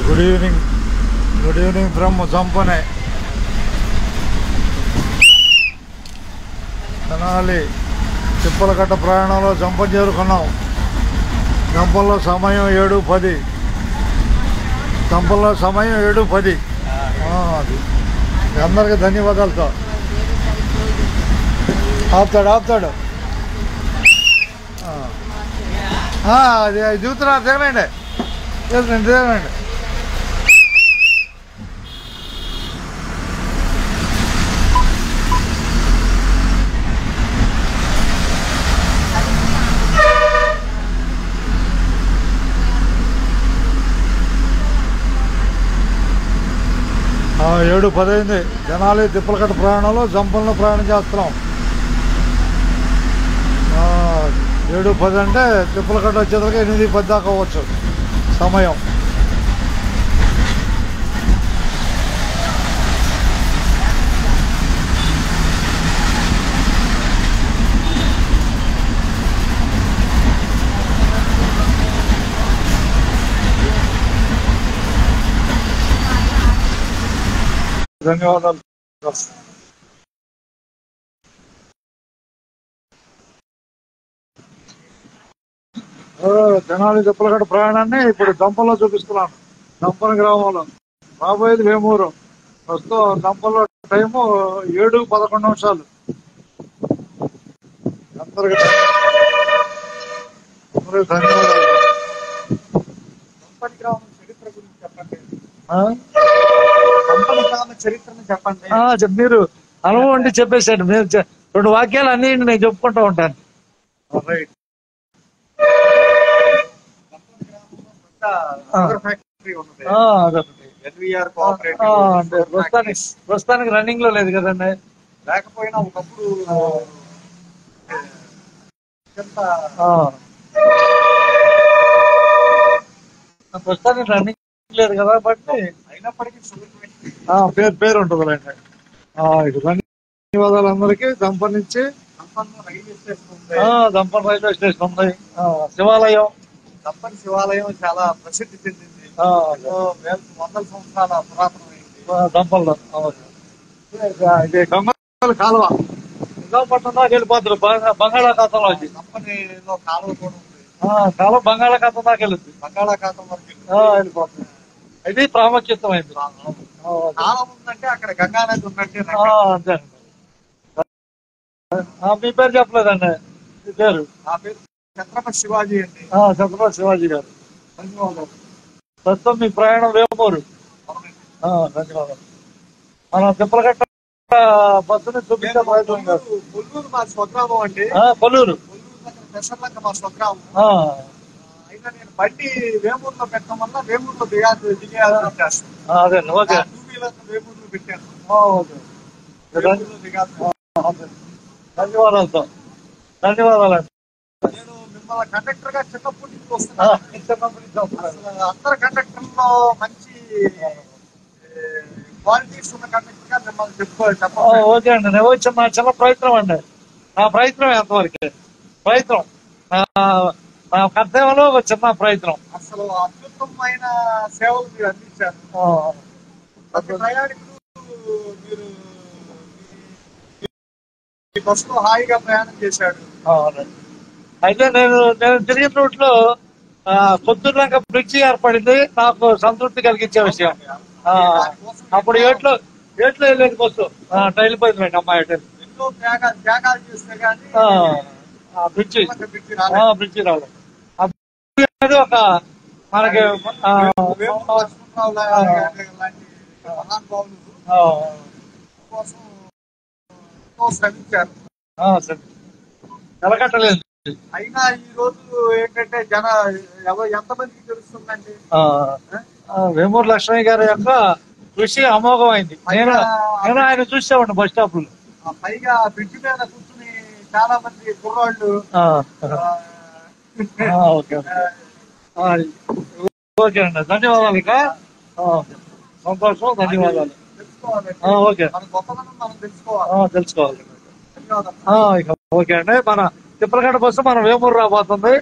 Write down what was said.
Good evening. Good evening from జంపనే. తెనాలి తిప్పలకట్ట ప్రయాణంలో జంపన చేరుకున్నాం. జంపంలో సమయం 7:10. జంపంలో సమయం 7:10. అది అందరికీ ధన్యవాదాలతో. ఆపుతాడు. అది దిగుతున్నారు. దిగనండి. 7:10 అయింది. తెనాలి తిప్పలకట్ట ప్రయాణంలో జంపంలో ప్రయాణం చేస్తున్నాం. 7:10 అంటే తిప్పలకట్ట వచ్చేసరికి 8:10 దాకా అవ్వచ్చు సమయం. ధన్యవాదాలు. తెనాలి తిప్పలకట్ట ప్రయాణాన్ని ఇప్పుడు దంపంలో చూపిస్తున్నాను. దంపన గ్రామంలో. రాబోయేది వేమూరు. ప్రస్తుతం దంపంలో టైము 7:11. అందరికీ ధన్యవాదాలు. దంపని గ్రామం చరిత్ర గురించి చెప్పండి. చరిత్రను చెప్పండి. మీరు అనుభవం అంటే చెప్పేశాడు. మీరు 2 వాక్యాలు అన్ని నేను చెప్పుకుంటూ ఉంటాను. ప్రస్తుతానికి రన్నింగ్ లో లేదు కదండి. లేకపోయినా ఒకప్పుడు ప్రస్తుతానికి రన్నింగ్ లేదు కదా. బట్టి అయినప్పటికీ పేరు ఉంటుంది. ధన్యవాదాలు అందరికీ. దంపన్ నుంచి దంపన్ రైల్వే స్టేషన్ ఉంది. శివాలయం. దంపన్ శివాలయం చాలా ప్రసిద్ధి చెందింది. 100 సంవత్సరాల పురాతనమైంది దంపల్లో. ఇది గంగల కాలువ. విశాఖపట్నం దాకా వెళ్ళిపోతారు బంగాళాఖాతంలో. దంపనిలో కాలువ కూడా ఉంది. కాలువ బంగాళాఖాతం దాకా వెళ్తుంది. బంగాళాఖాతం వరకు వెళ్ళిపోతుంది. ఇది ప్రాముఖ్యతమైంది. కాలం ఉందంటే అక్కడ గంగా నది ఉన్నట్టే. అంతే. మీ పేరు చెప్పలేదండి. మీ పేరు? నా పేరు ఛత్రపతి శివాజీ అండి. ఛత్రపతి శివాజీ గారు. ధన్యవాదాలు. ప్రస్తుతం మీ ప్రయాణం వేమూరు. ధన్యవాదాలు. మనం తిప్పలకట్ట బస్సుని చూపించే ప్రయత్నం కాదు. కొల్లూరు మా స్వగ్రామం అండి. కొల్లూరు దగ్గర పెసర్లంక మా స్వగ్రామం. అయినా నేను బండి వేమూరులో పెట్టడం వల్ల వేమూరులో దిగాల్సి వచ్చేస్తాను. అదే. ఓకే. 2 వీలర్ వేమూరులో పెట్టాను. ధన్యవాదాలతో. ధన్యవాదాలండి. నేను మిమ్మల్ని కండక్టర్ గా చిన్నప్పటి నుంచి వస్తున్నాను. అందరు కండక్టర్లో మంచి క్వాలిటీస్ ఉన్న కండక్టర్ గా మిమ్మల్ని చెప్పుకోవాలి. ఓకే అండి. నేను వచ్చి నా చిన్న ప్రయత్నం అండి. నా ప్రయత్నం ఎంతవరకు ప్రయత్నం. నా కర్తవ్యంలో ఒక చిన్న ప్రయత్నం. అసలు అద్భుతమైన సేవలు మీరు అందించారు. ప్రతి ప్రయాణికులు మీరు ఈ బస్సులో హాయిగా ప్రయాణం చేశాడు. అయితే నేను తిరిగిన రూట్ లో కొత్తూరులంక బ్రిడ్జి ఏర్పడింది. నాకు సంతృప్తి కలిగించే విషయం. అప్పుడు ఏట్లో వెళ్ళేది బస్సు ట్రైన్ పోయింది. అమ్మాయి ఎన్నో త్యాగాలు చేస్తే కానీ బ్రిడ్జి రావడం అది ఒక మనకి మహానుభావులు కోసం శ్రమించారు. నిలకట్టలేదు. అయినా ఈ రోజు ఏంటంటే ఎంతమందికి తెలుస్తుందండి వేమూరు లక్ష్మయ్య గారి యొక్క కృషి అమోఘమైంది. నేను ఆయన చూసేవాడిని బస్ స్టాప్ లో. పైగా బ్రిడ్జ్ మీద కూర్చుని చాలా మంది కుర్రాళ్ళు. ఓకే అండి. ధన్యవాదాలు. ఇక సంతోషం. ధన్యవాదాలు. ఓకే. తెలుసుకోవాలి. ఇక ఓకే అండి. మన తిప్పలకట్ట బస్సు మనం వేమూరు రాబోతుంది.